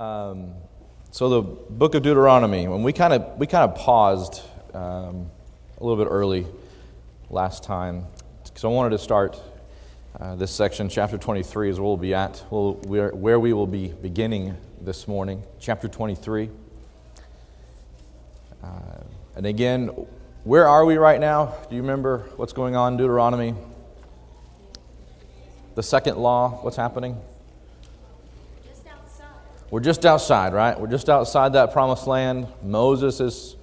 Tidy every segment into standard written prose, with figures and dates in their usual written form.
So the book of Deuteronomy, when we kind of paused a little bit early last time, because I wanted to start this section, chapter 23, is where we'll be at, where we will be beginning this morning, chapter 23. And again, where are we right now? Do you remember what's going on in Deuteronomy? The second law, what's happening? We're just outside, right? We're just outside that promised land. Moses is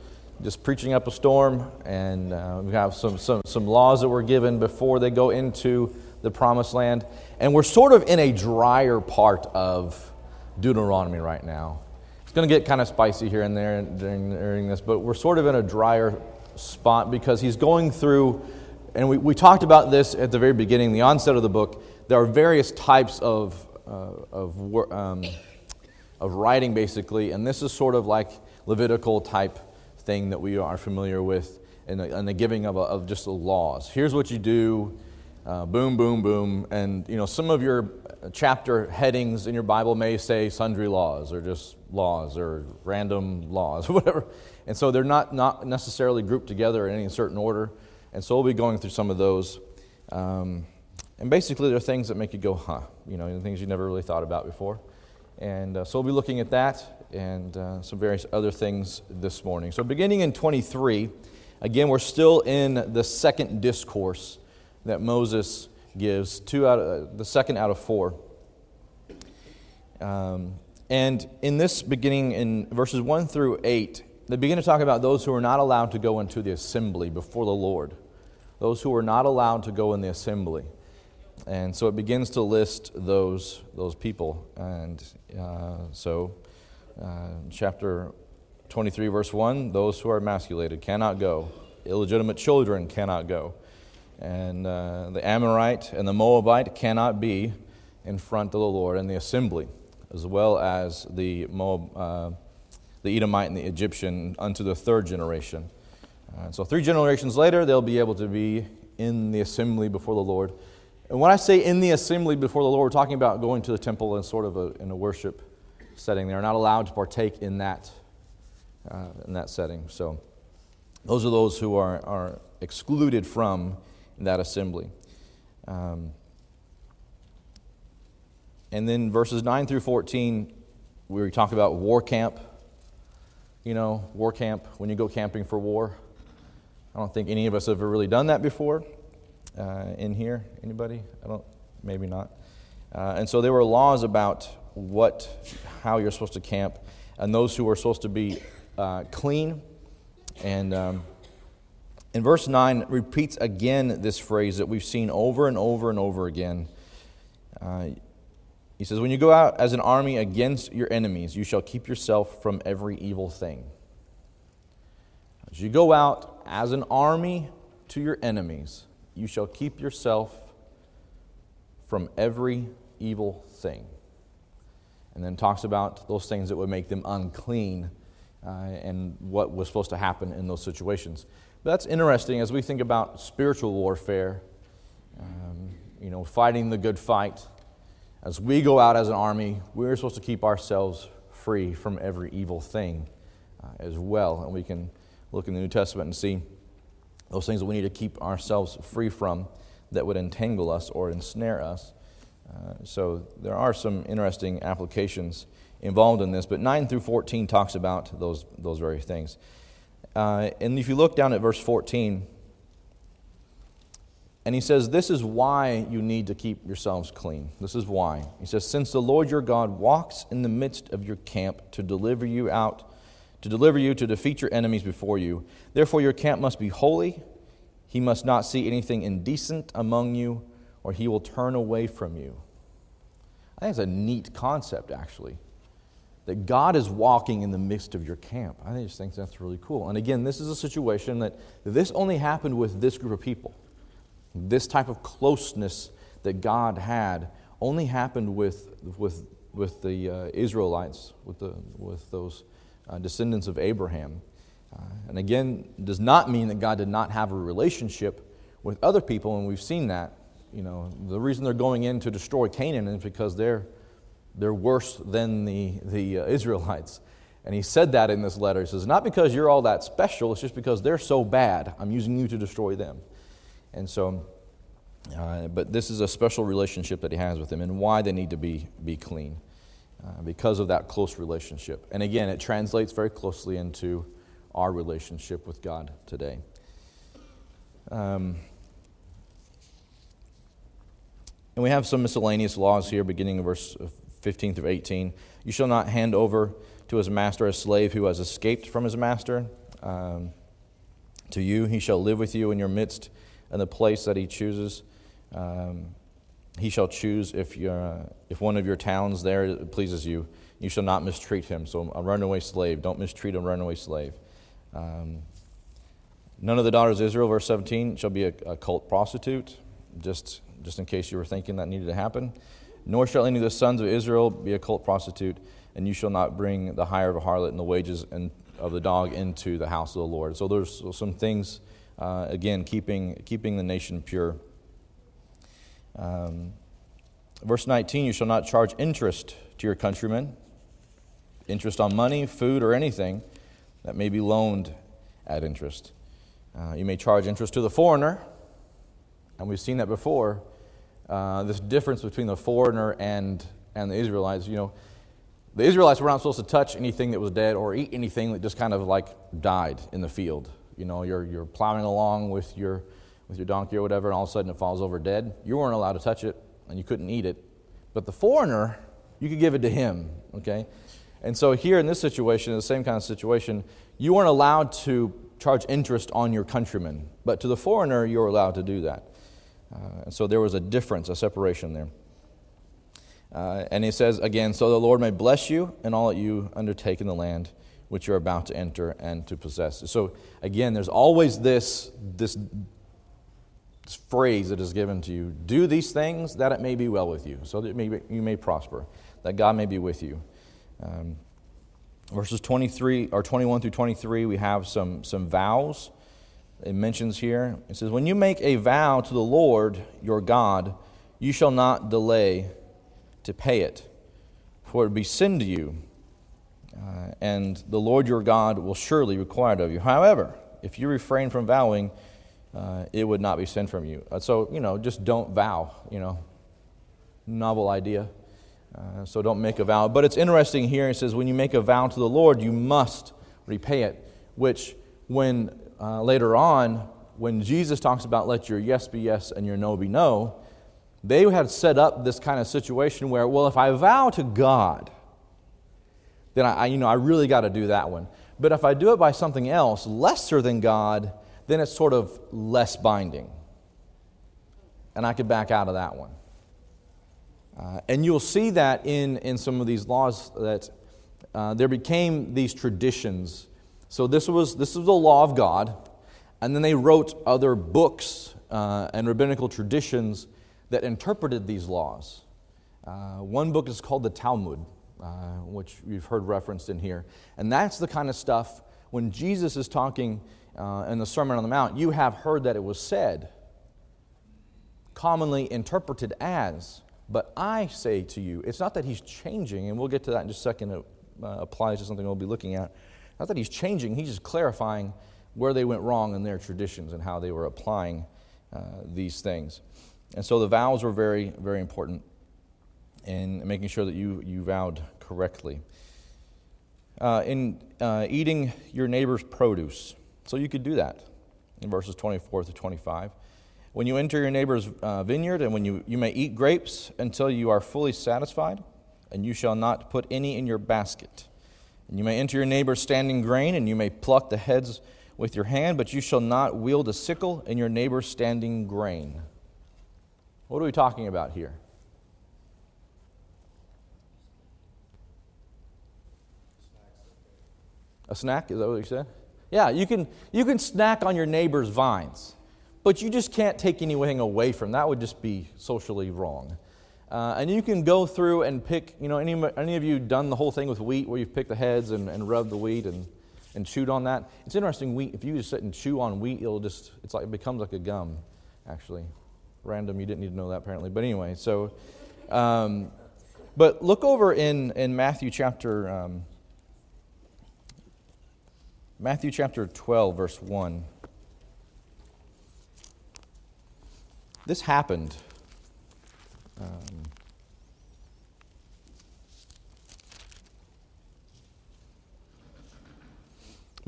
just preaching up a storm, and we have some laws that were given before they go into the promised land. And we're sort of in a drier part of Deuteronomy right now. It's going to get kind of spicy here and there during this, but we're sort of in a drier spot because he's going through, and we talked about this at the very beginning, the onset of the book. There are various types of writing, basically, and this is sort of like Levitical type thing that we are familiar with in the giving of just the laws. Here's what you do, boom, boom, boom, and some of your chapter headings in your Bible may say sundry laws or just laws or random laws or whatever, and so they're not necessarily grouped together in any certain order, and so we'll be going through some of those, and basically they're things that make you go, huh, things you never really thought about before. And so we'll be looking at that and some various other things this morning. So beginning in 23, again, we're still in the second discourse that Moses gives, the second out of four. And in this beginning, in verses 1 through 8, they begin to talk about those who are not allowed to go into the assembly before the Lord. Those who are not allowed to go in the assembly. And so it begins to list those people. And chapter 23, verse 1, those who are emasculated cannot go. Illegitimate children cannot go. And the Amorite and the Moabite cannot be in front of the Lord in the assembly, as well as the Edomite and the Egyptian unto the third generation. So 3 generations later, they'll be able to be in the assembly before the Lord. And when I say in the assembly before the Lord, we're talking about going to the temple in sort of in a worship setting. They're not allowed to partake in that setting. So those are those who are excluded from that assembly. And then verses 9 through 14, we talk about war camp. War camp, when you go camping for war. I don't think any of us have ever really done that before. In here, anybody? Maybe not. And so there were laws about how you're supposed to camp, and those who were supposed to be clean. And in verse 9 repeats again this phrase that we've seen over and over and over again. He says, when you go out as an army against your enemies, you shall keep yourself from every evil thing. As you go out as an army to your enemies, you shall keep yourself from every evil thing. And then talks about those things that would make them unclean and what was supposed to happen in those situations. But that's interesting as we think about spiritual warfare, fighting the good fight. As we go out as an army, we're supposed to keep ourselves free from every evil thing as well. And we can look in the New Testament and see those things that we need to keep ourselves free from that would entangle us or ensnare us. So there are some interesting applications involved in this, but 9 through 14 talks about those very things. And if you look down at verse 14, and he says, this is why you need to keep yourselves clean. This is why. He says, since the Lord your God walks in the midst of your camp to deliver you, to defeat your enemies before you. Therefore your camp must be holy. He must not see anything indecent among you, or he will turn away from you. I think it's a neat concept, actually, that God is walking in the midst of your camp. I just think that's really cool. And again, this is a situation that this only happened with this group of people. This type of closeness that God had only happened with the Israelites, with those descendants of Abraham. And again, does not mean that God did not have a relationship with other people, and we've seen that. The reason they're going in to destroy Canaan is because they're They're worse than the Israelites. And he said that in this letter. He says, not because you're all that special, it's just because they're so bad. I'm using you to destroy them. And so, but this is a special relationship that he has with them, and why they need to be clean. Because of that close relationship. And again, it translates very closely into our relationship with God today. And we have some miscellaneous laws here, beginning in verse 15 through 18. You shall not hand over to his master a slave who has escaped from his master. To you he shall live with you in your midst in the place that he chooses. He shall choose if one of your towns there pleases you. You shall not mistreat him. So a runaway slave, don't mistreat a runaway slave. None of the daughters of Israel, verse 17, shall be a cult prostitute, just in case you were thinking that needed to happen. Nor shall any of the sons of Israel be a cult prostitute, and you shall not bring the hire of a harlot and the wages of the dog into the house of the Lord. So there's some things, again, keeping the nation pure. Verse 19, you shall not charge interest to your countrymen, interest on money, food, or anything that may be loaned at interest. You may charge interest to the foreigner, and we've seen that before, this difference between the foreigner and the Israelites. The Israelites were not supposed to touch anything that was dead or eat anything that just kind of like died in the field. You're plowing along with your donkey or whatever, and all of a sudden it falls over dead. You weren't allowed to touch it, and you couldn't eat it. But the foreigner, you could give it to him, okay? And so here in this situation, the same kind of situation, you weren't allowed to charge interest on your countrymen. But to the foreigner, you were allowed to do that. And so there was a difference, a separation there. And he says, again, so the Lord may bless you in all that you undertake in the land which you're about to enter and to possess. So again, there's always this phrase that is given to you: do these things that it may be well with you, so that you may prosper, that God may be with you. Verses 21 through 23, we have some vows. It mentions here. It says, when you make a vow to the Lord your God, you shall not delay to pay it, for it would be sin to you, and the Lord your God will surely require it of you. However, if you refrain from vowing, it would not be sin from you. So, just don't vow, novel idea. So don't make a vow. But it's interesting here, it says, when you make a vow to the Lord, you must repay it, which when later on, when Jesus talks about let your yes be yes and your no be no, they had set up this kind of situation where, well, if I vow to God, then I really got to do that one. But if I do it by something else lesser than God, then it's sort of less binding. And I could back out of that one. And you'll see that in some of these laws that there became these traditions. So this was the law of God, and then they wrote other books and rabbinical traditions that interpreted these laws. One book is called the Talmud, which you've heard referenced in here. And that's the kind of stuff, when Jesus is talking in the Sermon on the Mount, you have heard that it was said, commonly interpreted as, but I say to you. It's not that he's changing, and we'll get to that in just a second. It applies to something we'll be looking at. Not that he's changing, he's just clarifying where they went wrong in their traditions and how they were applying these things. And so the vows were very, very important in making sure that you vowed correctly. In eating your neighbor's produce. So you could do that in verses 24 to 25. When you enter your neighbor's vineyard, and when you may eat grapes until you are fully satisfied, and you shall not put any in your basket. And you may enter your neighbor's standing grain, and you may pluck the heads with your hand, but you shall not wield a sickle in your neighbor's standing grain. What are we talking about here? A snack? Is that what you said? Yeah, you can snack on your neighbor's vines, but you just can't take anything away from them. That would just be socially wrong. And you can go through and pick, any of you done the whole thing with wheat where you've picked the heads and rubbed the wheat and chewed on that? It's interesting, wheat, if you just sit and chew on wheat, it becomes like a gum, actually. Random, you didn't need to know that apparently. But anyway, so But look over in Matthew chapter 12, verse 1. This happened.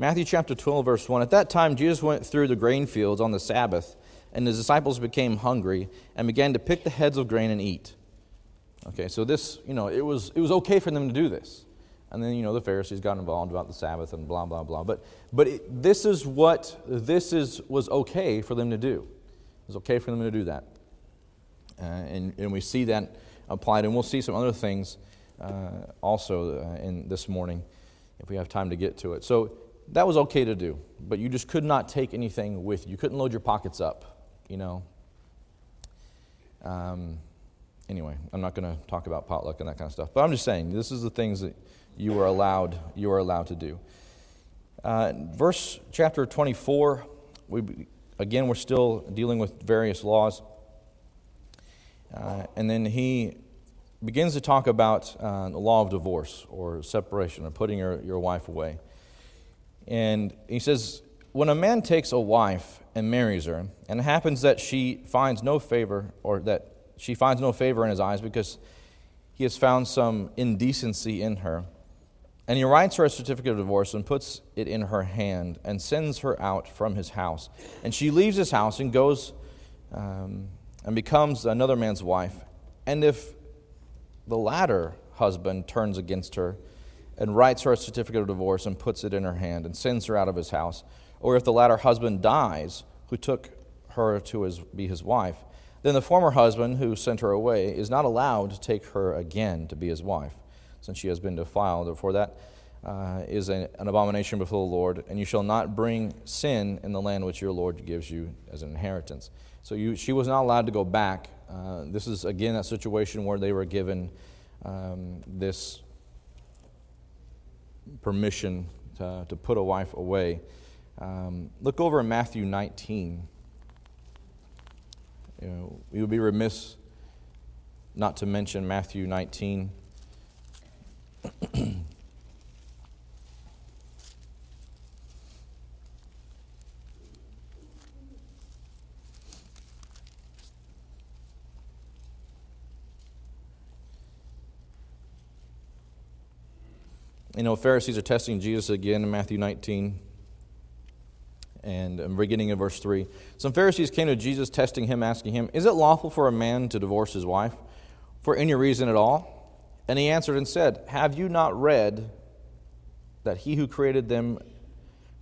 Matthew chapter 12, verse 1. At that time, Jesus went through the grain fields on the Sabbath, and his disciples became hungry and began to pick the heads of grain and eat. Okay, so this, it was okay for them to do this. And then, the Pharisees got involved about the Sabbath and blah, blah, blah. But this was okay for them to do. It was okay for them to do that. And we see that applied, and we'll see some other things also in this morning if we have time to get to it. So that was okay to do, but you just could not take anything with you. You couldn't load your pockets up, Anyway, I'm not going to talk about potluck and that kind of stuff, but I'm just saying this is the things that you are allowed to do. Verse chapter 24. We're still dealing with various laws. And then he begins to talk about the law of divorce or separation or putting your wife away. And he says, when a man takes a wife and marries her, and it happens that she finds no favor in his eyes because he has found some indecency in her, and he writes her a certificate of divorce and puts it in her hand and sends her out from his house. And she leaves his house and goes and becomes another man's wife. And if the latter husband turns against her and writes her a certificate of divorce and puts it in her hand and sends her out of his house, or if the latter husband dies who took her to be his wife, then the former husband who sent her away is not allowed to take her again to be his wife, since she has been defiled. For that is an abomination before the Lord, and you shall not bring sin in the land which your Lord gives you as an inheritance. So she was not allowed to go back. This is, again, that situation where they were given this permission to put a wife away. Look over in Matthew 19. We would be remiss not to mention Matthew 19. Pharisees are testing Jesus again in Matthew 19. And beginning in verse 3. Some Pharisees came to Jesus, testing him, asking him, is it lawful for a man to divorce his wife for any reason at all? And he answered and said, have you not read that he who created them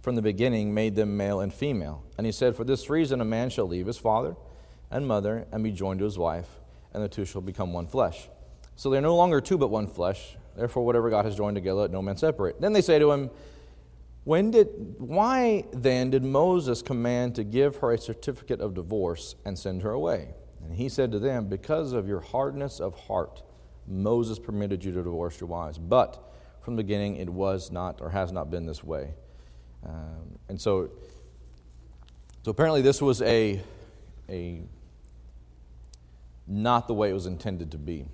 from the beginning made them male and female? And he said, for this reason a man shall leave his father and mother and be joined to his wife, and the two shall become one flesh. So they're no longer two but one flesh. Therefore whatever God has joined together, let no man separate. Then they say to him, why then did Moses command to give her a certificate of divorce and send her away? And he said to them, because of your hardness of heart, Moses permitted you to divorce your wives. But from the beginning it was not or has not been this way. And so apparently this was a not the way it was intended to be.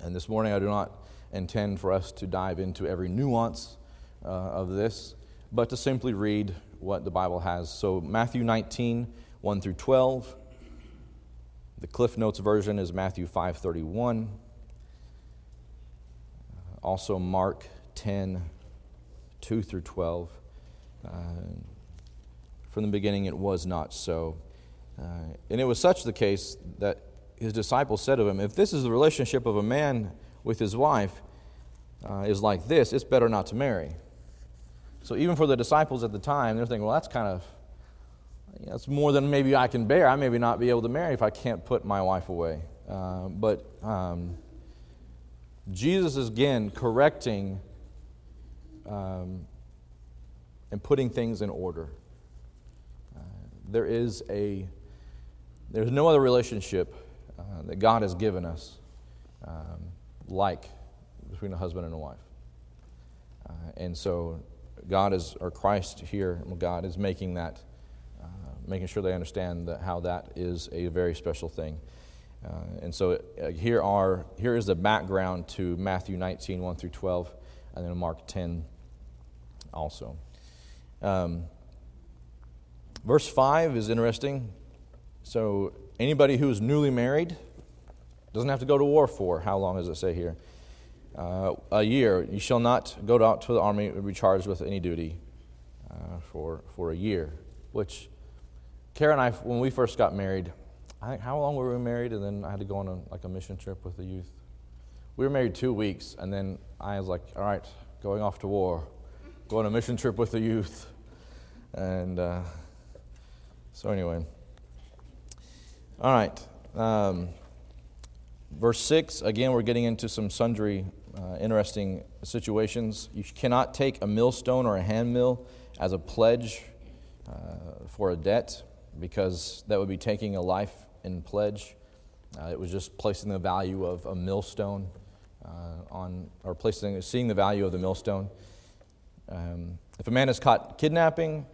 And this morning I do not intend for us to dive into every nuance of this, but to simply read what the Bible has. So Matthew 19, 1 through 12. The Cliff Notes version is Matthew 5:31. Also Mark 10, 2 through 12. From the beginning it was not so. And it was such the case that his disciples said to him, if this is the relationship of a man with his wife is like this, it's better not to marry. So even for the disciples at the time, they're thinking, well, that's more than maybe I can bear. I maybe not be able to marry if I can't put my wife away. But Jesus is again correcting and putting things in order. There's no other relationship that God has given us like between a husband and a wife. And so God is, or Christ here, God is making that, making sure they understand how that is a very special thing. And so here is the background to Matthew 19, 1 through 12, and then Mark 10 also. Verse 5 is interesting. So anybody who is newly married doesn't have to go to war for, how long does it say here? A year. You shall not go out to the army or be charged with any duty for a year. Which, Kara and I, when we first got married, how long were we married? And then I had to go on a mission trip with the youth. We were married 2 weeks, and then I was like, all right, going off to war, going on a mission trip with the youth. And so anyway. All right. Verse 6, again, we're getting into some sundry interesting situations. You cannot take a millstone or a handmill as a pledge for a debt, because that would be taking a life in pledge. It was just placing the value of a millstone seeing the value of the millstone. If a man is caught kidnapping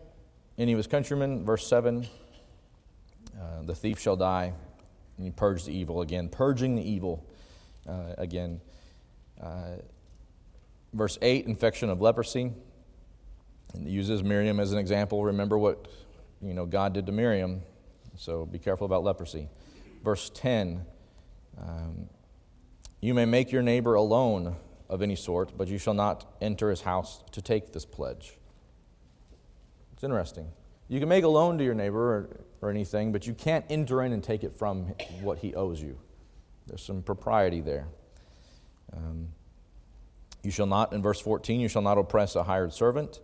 any of his countrymen, verse 7, the thief shall die, and you purge the evil again, purging the evil again. Verse 8, infection of leprosy. And it uses Miriam as an example. Remember what God did to Miriam, so be careful about leprosy. Verse 10, you may make your neighbor a loan of any sort, but you shall not enter his house to take this pledge. It's interesting. You can make a loan to your neighbor or anything, but you can't enter in and take it from what he owes you. There's some propriety there. You shall not, in verse 14, you shall not oppress a hired servant.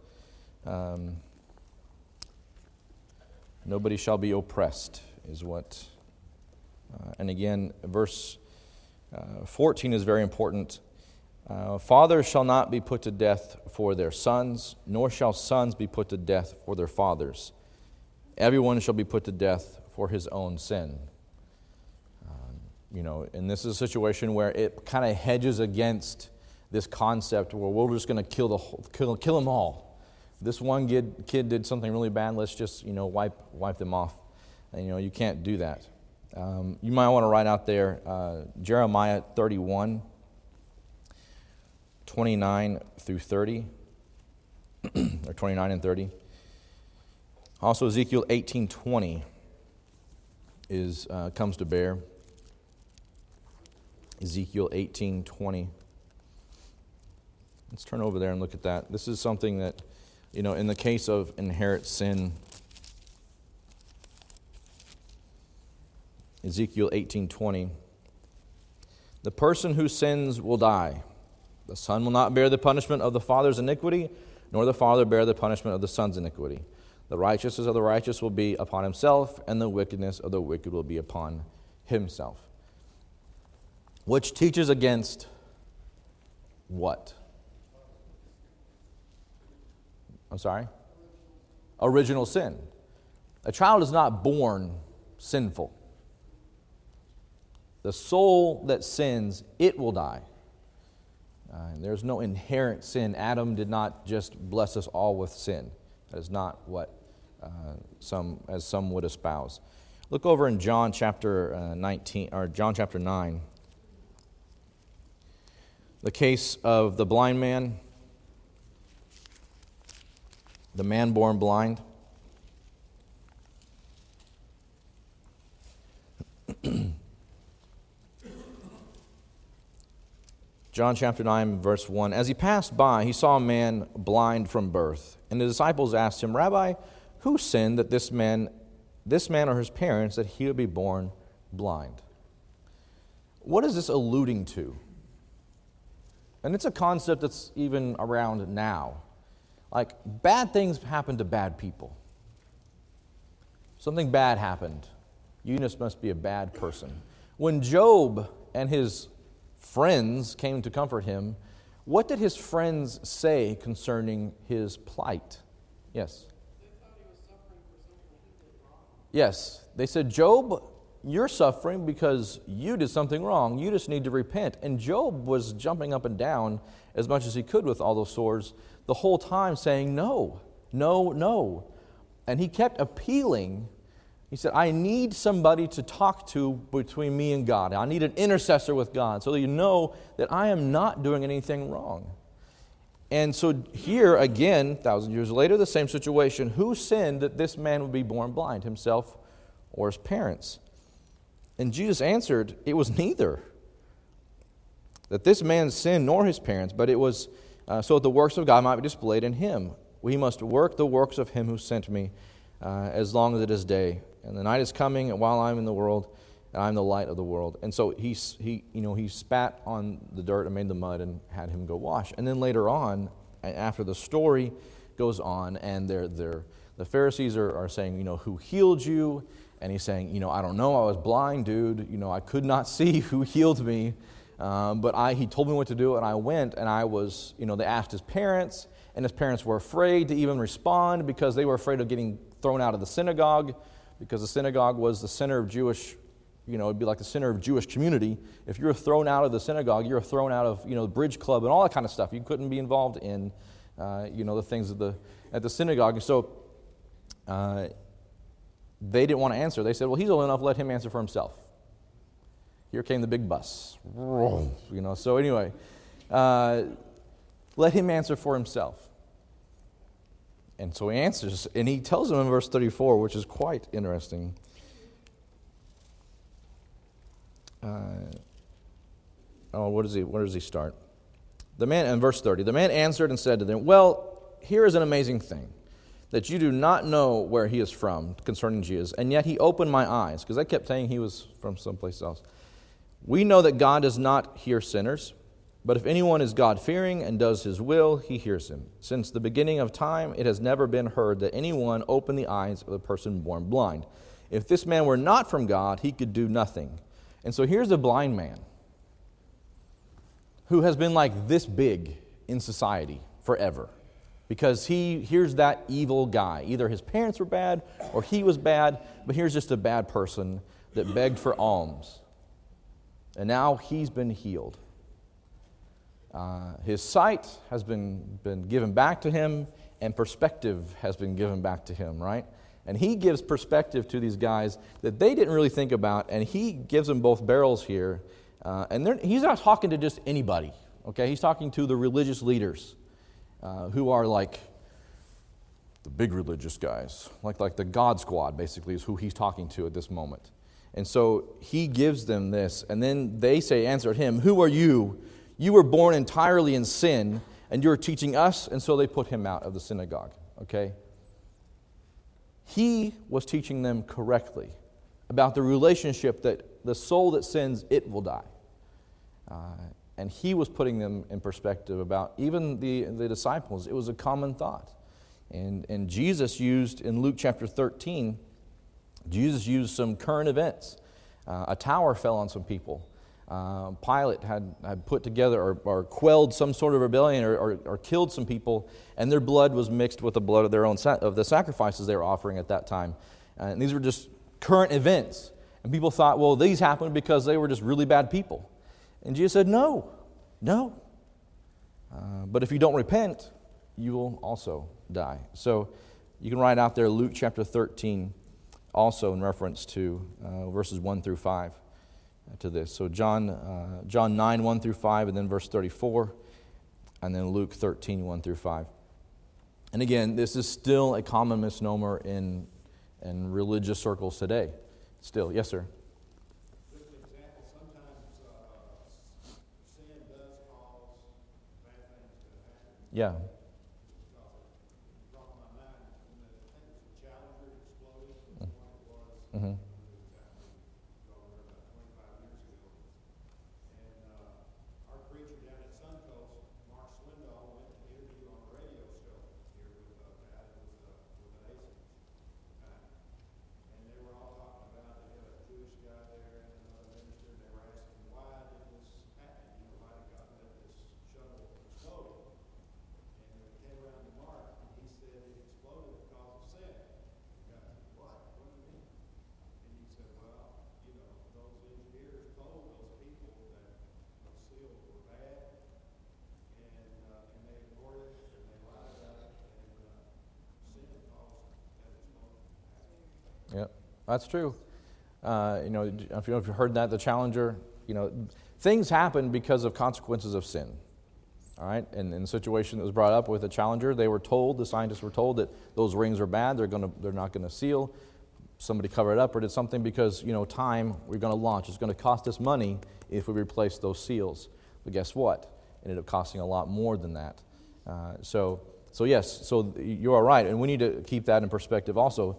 Nobody shall be oppressed is what. And again, verse 14 is very important. Fathers shall not be put to death for their sons, nor shall sons be put to death for their fathers. Everyone shall be put to death for his own sin. And this is a situation where it kind of hedges against this concept where we're just going to kill them all. This one kid did something really bad. Let's just wipe them off. And you can't do that. You might want to write out there Jeremiah 31, 29 through 30, or 29 and 30. Also Ezekiel 18:20 comes to bear. Ezekiel 18:20. Let's turn over there and look at that. This is something that, in the case of inherent sin, Ezekiel 18:20, the person who sins will die. The son will not bear the punishment of the father's iniquity, nor the father bear the punishment of the son's iniquity. The righteousness of the righteous will be upon himself, and the wickedness of the wicked will be upon himself. Which teaches against what? I'm sorry? Original sin. A child is not born sinful. The soul that sins, it will die. There's no inherent sin. Adam did not just bless us all with sin. That is not what some would espouse. Look over in John chapter 19 or John chapter 9. The case of the blind man, the man born blind. John chapter 9, verse 1. As he passed by, he saw a man blind from birth. And the disciples asked him, Rabbi, who sinned that this man or his parents, that he would be born blind? What is this alluding to? And it's a concept that's even around now. Like, bad things happen to bad people. Something bad happened. You just must be a bad person. When Job and his friends came to comfort him, what did his friends say concerning his plight? Yes? They thought he was suffering for something he did wrong. Yes. They said, Job, you're suffering because you did something wrong. You just need to repent. And Job was jumping up and down as much as he could with all those swords the whole time saying, no, no, no. And he kept appealing, He said, I need somebody to talk to between me and God. I need an intercessor with God so that you know that I am not doing anything wrong. And so here, again, 1,000 years later, the same situation. Who sinned that this man would be born blind, himself or his parents? And Jesus answered, it was neither. That this man sinned nor his parents, but it was so that the works of God might be displayed in him. We must work the works of him who sent me as long as it is day. And the night is coming, and while I'm in the world, and I'm the light of the world. And so he spat on the dirt and made the mud and had him go wash. And then later on, after the story goes on, and the Pharisees are saying, who healed you? And he's saying, I don't know, I was blind, dude. I could not see who healed me. But he told me what to do, and I went, and I was, they asked his parents, and his parents were afraid to even respond because they were afraid of getting thrown out of the synagogue, because the synagogue was the center of Jewish, it'd be like the center of Jewish community. If you were thrown out of the synagogue, you were thrown out of, the bridge club and all that kind of stuff. You couldn't be involved in, the things at the synagogue. So they didn't want to answer. They said, well, he's old enough, let him answer for himself. Here came the big bus. So anyway, let him answer for himself. And so he answers, and he tells them in verse 34, which is quite interesting. Where does he start? The man, in verse 30, the man answered and said to them, well, here is an amazing thing, that you do not know where he is from concerning Jesus, and yet he opened my eyes, because I kept saying he was from someplace else. We know that God does not hear sinners, but if anyone is God-fearing and does his will, he hears him. Since the beginning of time, it has never been heard that anyone opened the eyes of a person born blind. If this man were not from God, he could do nothing. And so here's a blind man who has been like this big in society forever, because here's that evil guy. Either his parents were bad or he was bad, but here's just a bad person that begged for alms. And now he's been healed. His sight has been given back to him, and perspective has been given back to him, right? And he gives perspective to these guys that they didn't really think about, and he gives them both barrels here. And he's not talking to just anybody, okay? He's talking to the religious leaders who are like the big religious guys, like the God Squad, basically, is who he's talking to at this moment. And so he gives them this, and then they answered him, who are you? You were born entirely in sin, and you're teaching us. And so they put him out of the synagogue, okay? He was teaching them correctly about the relationship that the soul that sins, it will die. And he was putting them in perspective about even the disciples. It was a common thought. And Jesus used, in Luke chapter 13, Jesus used some current events. A tower fell on some people. Pilate had put together or quelled some sort of rebellion or killed some people, and their blood was mixed with the blood of their own of the sacrifices they were offering at that time. And these were just current events. And people thought, well, these happened because they were just really bad people. And Jesus said, no. But if you don't repent, you will also die. So you can write out there Luke chapter 13, also in reference to verses 1 through 5. To this. So John 9, 1 through 5, and then verse 34, and then Luke 13, 1 through 5. And again, this is still a common misnomer in religious circles today. Still, yes, sir? Just an example, sometimes sin does cause bad things to happen. Yeah. Because it brought my mind, I think it was the Challenger exploded, was one it was. Mm-hmm. Our preacher down at Suncoast, Mark Swindoll, went to interview on a radio show here with a guy that was with an ACE time. And they were all talking about, they had a Jewish guy there and another minister, and they were asking, why did this happen? Why did God let this shuttle explode? And they came around to Mark, and he said it exploded because of sin. The guy said, what? What do you mean? And he said, well, those engineers told those people that those seals were bad, and they ignored it, and they lied about it, and sin caused that explosion. Yep. That's true. You know, if you've heard that, the challenger, you know, things happen because of consequences of sin. All right, and in the situation that was brought up with the challenger, they were told, the scientists were told that those rings are bad. They're not going to seal. Somebody covered it up or did something because, you know, time, we're going to launch. It's going to cost us money if we replace those seals. But guess what? It ended up costing a lot more than that. So yes, so you are right, and we need to keep that in perspective also.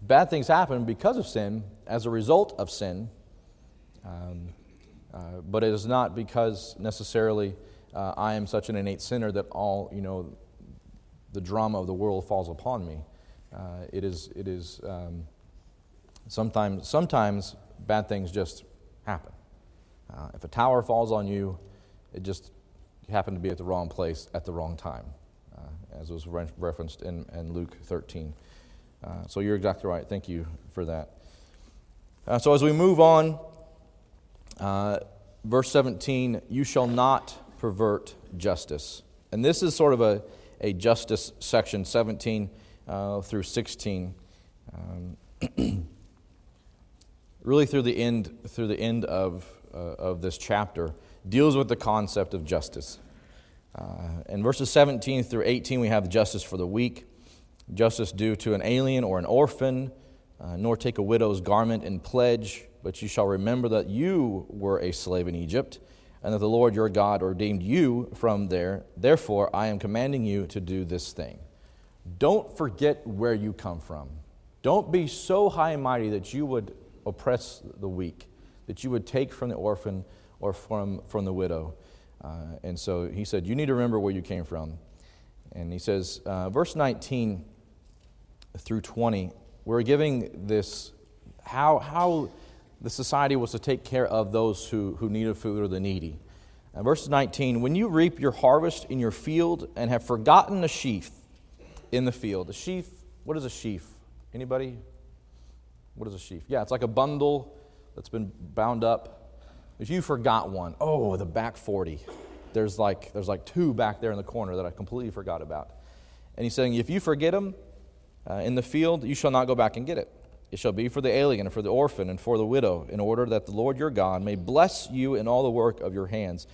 Bad things happen because of sin, as a result of sin, but it is not because necessarily I am such an innate sinner that all, you know, the drama of the world falls upon me. It is sometimes bad things just happen. If a tower falls on you, it just happened to be at the wrong place at the wrong time, as was referenced in Luke 13. So you're exactly right. Thank you for that. So as we move on, verse 17, you shall not pervert justice. And this is sort of a justice section, 17 through 16. Really through the end of this chapter, deals with the concept of justice. In verses 17 through 18, we have justice for the weak, justice due to an alien or an orphan, nor take a widow's garment in pledge, but you shall remember that you were a slave in Egypt, and that the Lord your God redeemed you from there. Therefore, I am commanding you to do this thing. Don't forget where you come from. Don't be so high and mighty that you would oppress the weak, that you would take from the orphan or from the widow. And so he said, you need to remember where you came from. And he says, verse 19 through 20, we're giving this, how the society was to take care of those who needed food or the needy. Verse 19, when you reap your harvest in your field and have forgotten a sheaf in the field. A sheaf, what is a sheaf? Anybody? What is a sheaf? Yeah, it's like a bundle that's been bound up. If you forgot one, the back 40. There's like two back there in the corner that I completely forgot about. And he's saying, if you forget them in the field, you shall not go back and get it. It shall be for the alien and for the orphan and for the widow, in order that the Lord your God may bless you in all the work of your hands.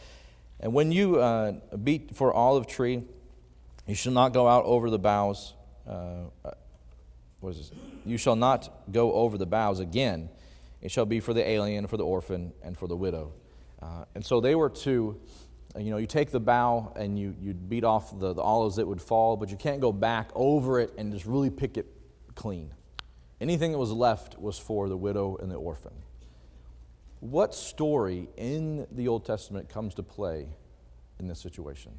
And when you beat for olive tree, you shall not go out over the boughs. You shall not go over the boughs again. It shall be for the alien, for the orphan, and for the widow. And so they were to, you take the bough and you'd beat off the olives that would fall, but you can't go back over it and just really pick it clean. Anything that was left was for the widow and the orphan. What story in the Old Testament comes to play in this situation?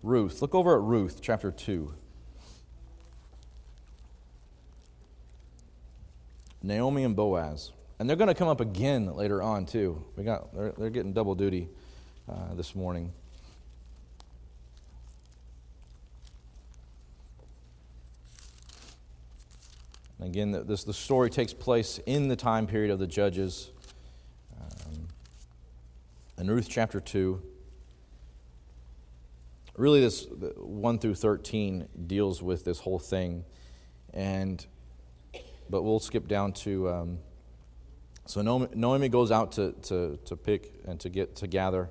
Ruth. Look over at Ruth, chapter 2. Naomi and Boaz. And they're going to come up again later on, too. They're getting double duty this morning. And again, the story takes place in the time period of the Judges. In Ruth chapter 2, really this 1 through 13 deals with this whole thing. But we'll skip down to, so Naomi goes out to pick and to gather.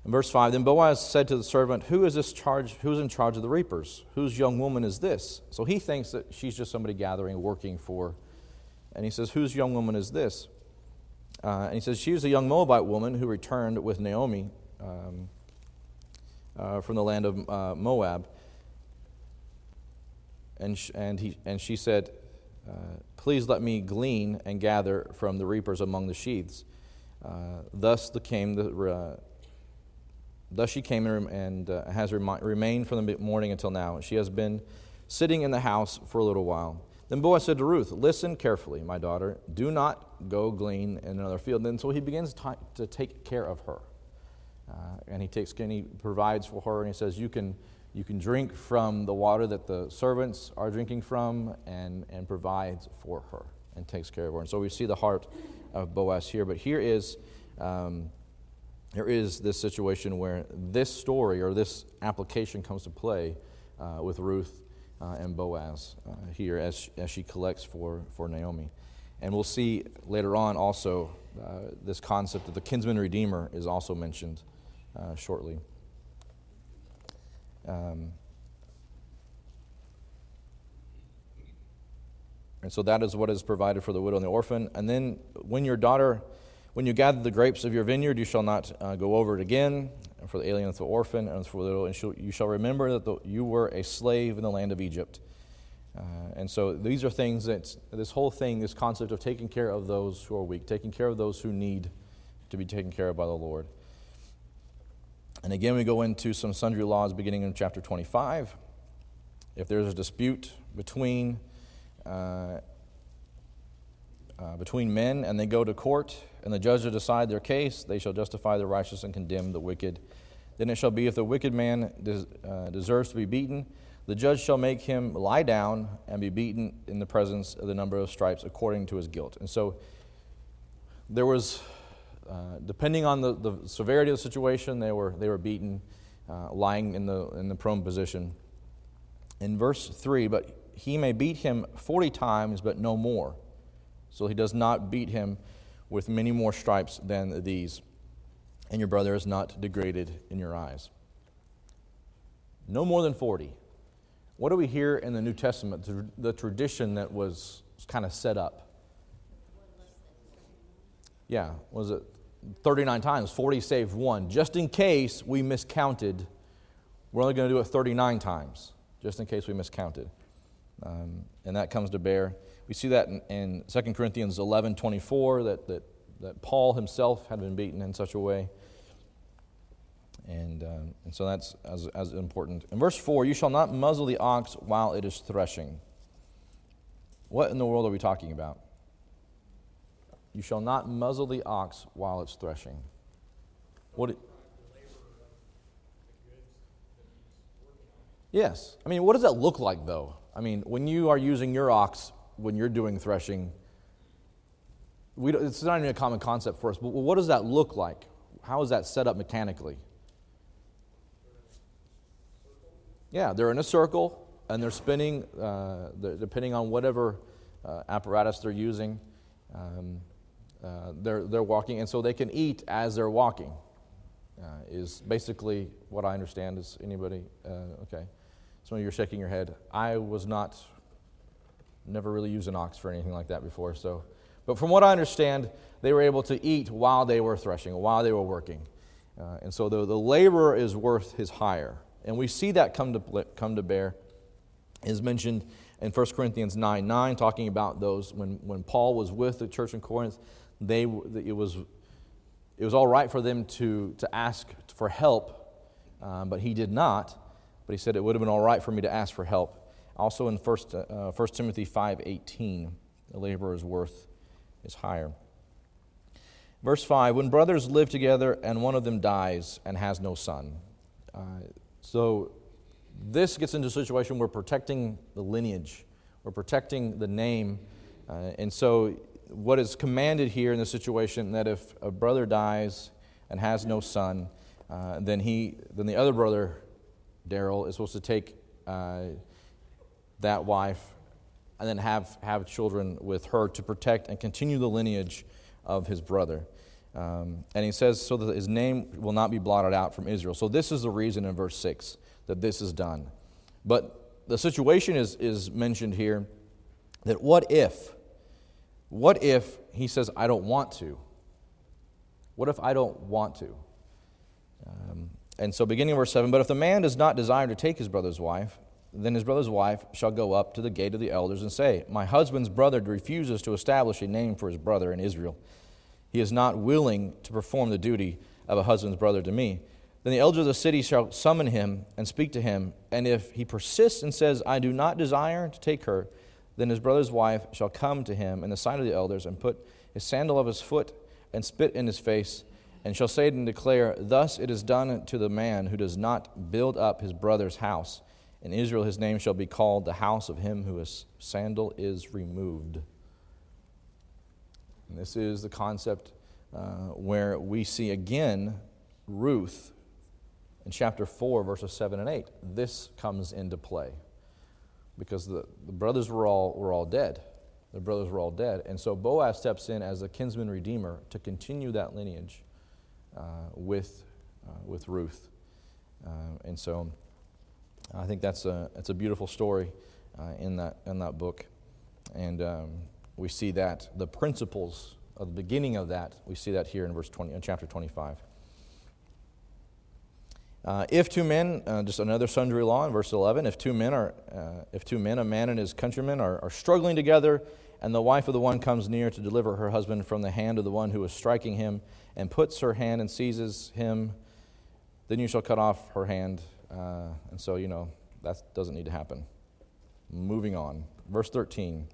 In verse 5, then Boaz said to the servant, who's in charge of the reapers? Whose young woman is this? So he thinks that she's just somebody gathering, working for. And he says, whose young woman is this? And he says, she is a young Moabite woman who returned with Naomi from the land of Moab. And she said, please let me glean and gather from the reapers among the sheaves. Thus she came and has remained from the morning until now. She has been sitting in the house for a little while. Then Boaz said to Ruth, listen carefully, my daughter. Do not go glean in another field. And so he begins to take care of her. And he provides for her, and he says, you can drink from the water that the servants are drinking from, and provides for her and takes care of her. And so we see the heart of Boaz here. But here is this situation where this story or this application comes to play with Ruth and Boaz here as she collects for Naomi. And we'll see later on also this concept of the kinsman redeemer is also mentioned shortly. And so that is what is provided for the widow and the orphan. And then when you gather the grapes of your vineyard, you shall not go over it again. And for the alien and for the orphan and for the widow, and you shall remember that you were a slave in the land of Egypt. And so these are things that this whole thing, this concept of taking care of those who are weak, taking care of those who need to be taken care of by the Lord. And again, we go into some sundry laws beginning in chapter 25. If there's a dispute between men and they go to court and the judge will decide their case, they shall justify the righteous and condemn the wicked. Then it shall be, if the wicked man deserves to be beaten, the judge shall make him lie down and be beaten in the presence of the number of stripes according to his guilt. And so there was, depending on the severity of the situation, they were beaten, lying in the prone position. In verse 3, but he may beat him 40 times, but no more. So he does not beat him with many more stripes than these. And your brother is not degraded in your eyes. No more than 40. What do we hear in the New Testament, the tradition that was kind of set up? Yeah, was it 39 times? 40 saved one. Just in case we miscounted, we're only going to do it 39 times, just in case we miscounted. And that comes to bear. We see that in 2 Corinthians 11:24, that Paul himself had been beaten in such a way. And so that's as important. In verse 4, you shall not muzzle the ox while it is threshing. What in the world are we talking about? You shall not muzzle the ox while it's threshing. Yes. I mean, what does that look like, though? I mean, when you are using your ox when you're doing threshing, it's not even a common concept for us, but what does that look like? How is that set up mechanically? Yeah, they're in a circle, and they're spinning, depending on whatever apparatus they're using. They're walking, and so they can eat as they're walking, is basically what I understand. Is anybody, okay. Some of you are shaking your head. I never really used an ox for anything like that before. So, but from what I understand, they were able to eat while they were threshing, while they were working. And so the laborer is worth his hire. And we see that come to bear, is mentioned in 1 Corinthians 9:9, talking about those when Paul was with the church in Corinth, it was all right for them to ask for help, but he did not. But he said it would have been all right for me to ask for help. Also in 1 Timothy 5:18, the laborer is worth his hire. Verse 5, when brothers live together and one of them dies and has no son. So this gets into a situation where we're protecting the lineage, we're protecting the name. And so what is commanded here in this situation, that if a brother dies and has no son, then the other brother, Daryl, is supposed to take that wife and then have children with her to protect and continue the lineage of his brother. And he says, so that his name will not be blotted out from Israel. So this is the reason in verse 6 that this is done. But the situation is mentioned here that what if he says, I don't want to? What if I don't want to? And so beginning in verse 7, but if the man does not desire to take his brother's wife, then his brother's wife shall go up to the gate of the elders and say, my husband's brother refuses to establish a name for his brother in Israel. He is not willing to perform the duty of a husband's brother to me. Then the elders of the city shall summon him and speak to him. And if he persists and says, I do not desire to take her, then his brother's wife shall come to him in the sight of the elders and put his sandal of his foot and spit in his face, and shall say and declare, thus it is done to the man who does not build up his brother's house. In Israel his name shall be called the house of him whose sandal is removed. And this is the concept where we see again Ruth in chapter 4, verses 7 and 8. This comes into play. because the brothers were all dead. The brothers were all dead. And so Boaz steps in as a kinsman redeemer to continue that lineage with Ruth. And so I think that's a beautiful story in that book. And we see that the principles of the beginning of that, we see that here in chapter 25. If two men, just another sundry law in verse 11, if two men, a man and his countrymen, are struggling together, and the wife of the one comes near to deliver her husband from the hand of the one who is striking him, and puts her hand and seizes him, then you shall cut off her hand. And so, that doesn't need to happen. Moving on. Verse 13.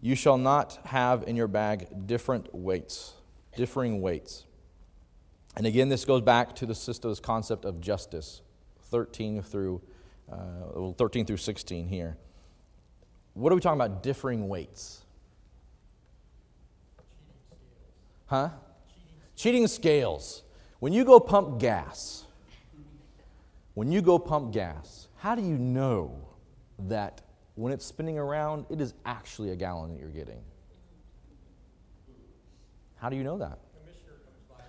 You shall not have in your bag differing weights. And again, this goes back to this concept of justice, 13 through 16 here. What are we talking about, differing weights? Huh? Cheating scales. When you go pump gas, how do you know that when it's spinning around, it is actually a gallon that you're getting? How do you know that?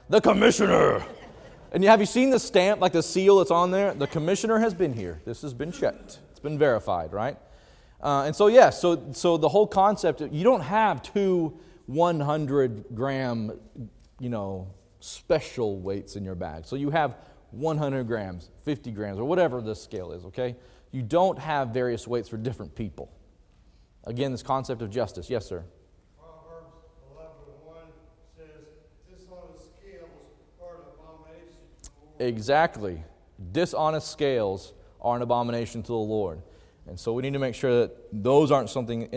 The commissioner. And have you seen the stamp, like the seal that's on there? The commissioner has been here. This has been checked. It's been verified, right? And so, so the whole concept, you don't have two 100-gram, special weights in your bag. So you have 100 grams, 50 grams, or whatever the scale is, okay? You don't have various weights for different people. Again, this concept of justice. Yes, sir? Proverbs 11:1 says, dishonest scales are an abomination to the Lord. Exactly. Dishonest scales are an abomination to the Lord. And so we need to make sure that those aren't something,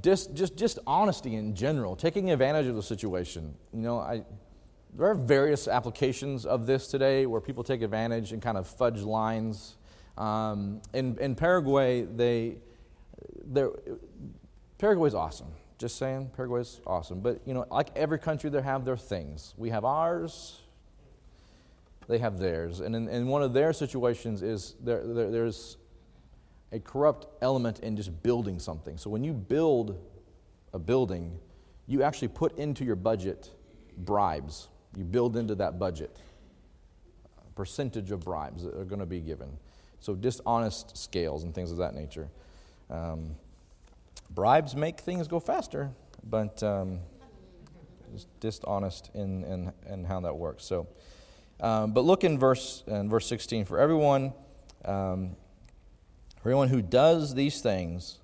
just honesty in general, taking advantage of the situation. There are various applications of this today where people take advantage and kind of fudge lines. In Paraguay, Paraguay's awesome. Just saying, Paraguay's awesome. But, like every country, they have their things. We have ours. They have theirs. And in one of their situations is there's a corrupt element in just building something. So when you build a building, you actually put into your budget bribes. You build into that budget a percentage of bribes that are going to be given. So dishonest scales and things of that nature. Bribes make things go faster, but just dishonest in how that works. So, but look in verse 16. For everyone who does these things,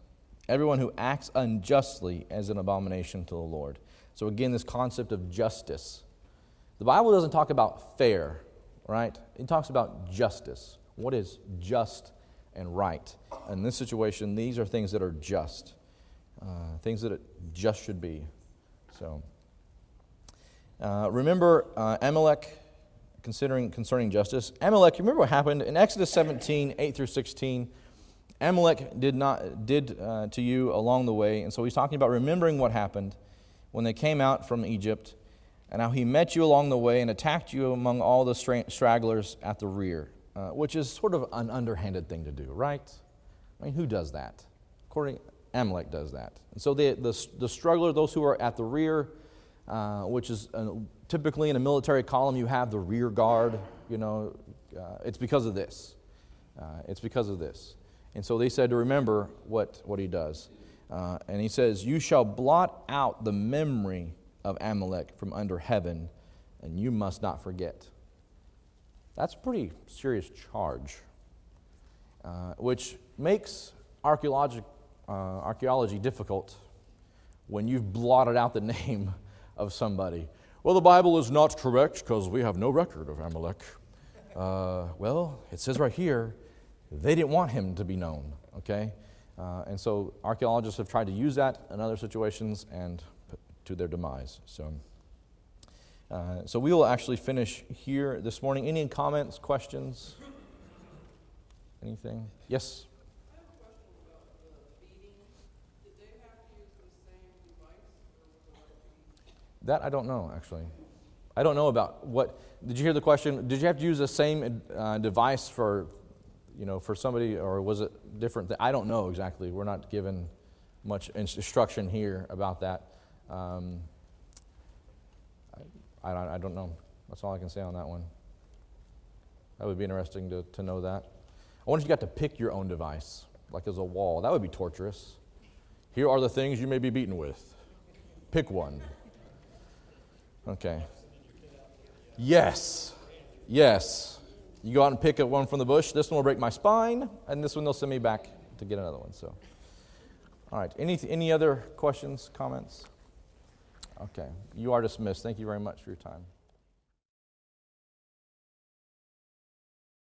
everyone who acts unjustly is an abomination to the Lord. So again, this concept of justice. The Bible doesn't talk about fair, right? It talks about justice. What is just and right? In this situation, these are things that are just, things that it just should be. So, remember Amalek, concerning justice. Amalek, you remember what happened in Exodus 17, 8 through 16? Amalek did to you along the way, and so he's talking about remembering what happened when they came out from Egypt, and how he met you along the way and attacked you among all the stragglers at the rear, which is sort of an underhanded thing to do, right? I mean, who does that? Amalek does that. And so the struggler, those who are at the rear, which is typically in a military column, you have the rear guard. It's because of this. And so they said to remember what he does. And he says, you shall blot out the memory of Amalek from under heaven, and you must not forget. That's a pretty serious charge, which makes archaeology difficult when you've blotted out the name of somebody. Well, the Bible is not correct because we have no record of Amalek. Well, it says right here, they didn't want him to be known, okay? And so archaeologists have tried to use that in other situations and to their demise. So we will actually finish here this morning. Any comments, questions? Anything? Yes? I have a question about the beating. Did they have to use the same device, or was it That I don't know, actually. I don't know about what. Did you hear the question? Did you have to use the same device for for somebody, or was it different? I don't know exactly. We're not given much instruction here about that. I don't know. That's all I can say on that one. That would be interesting to know that. I wonder if you got to pick your own device, like as a wall. That would be torturous. Here are the things you may be beaten with. Pick one. Okay. Yes. You go out and pick up one from the bush. This one will break my spine, and this one they'll send me back to get another one. So, all right. Any other questions, comments? Okay. You are dismissed. Thank you very much for your time.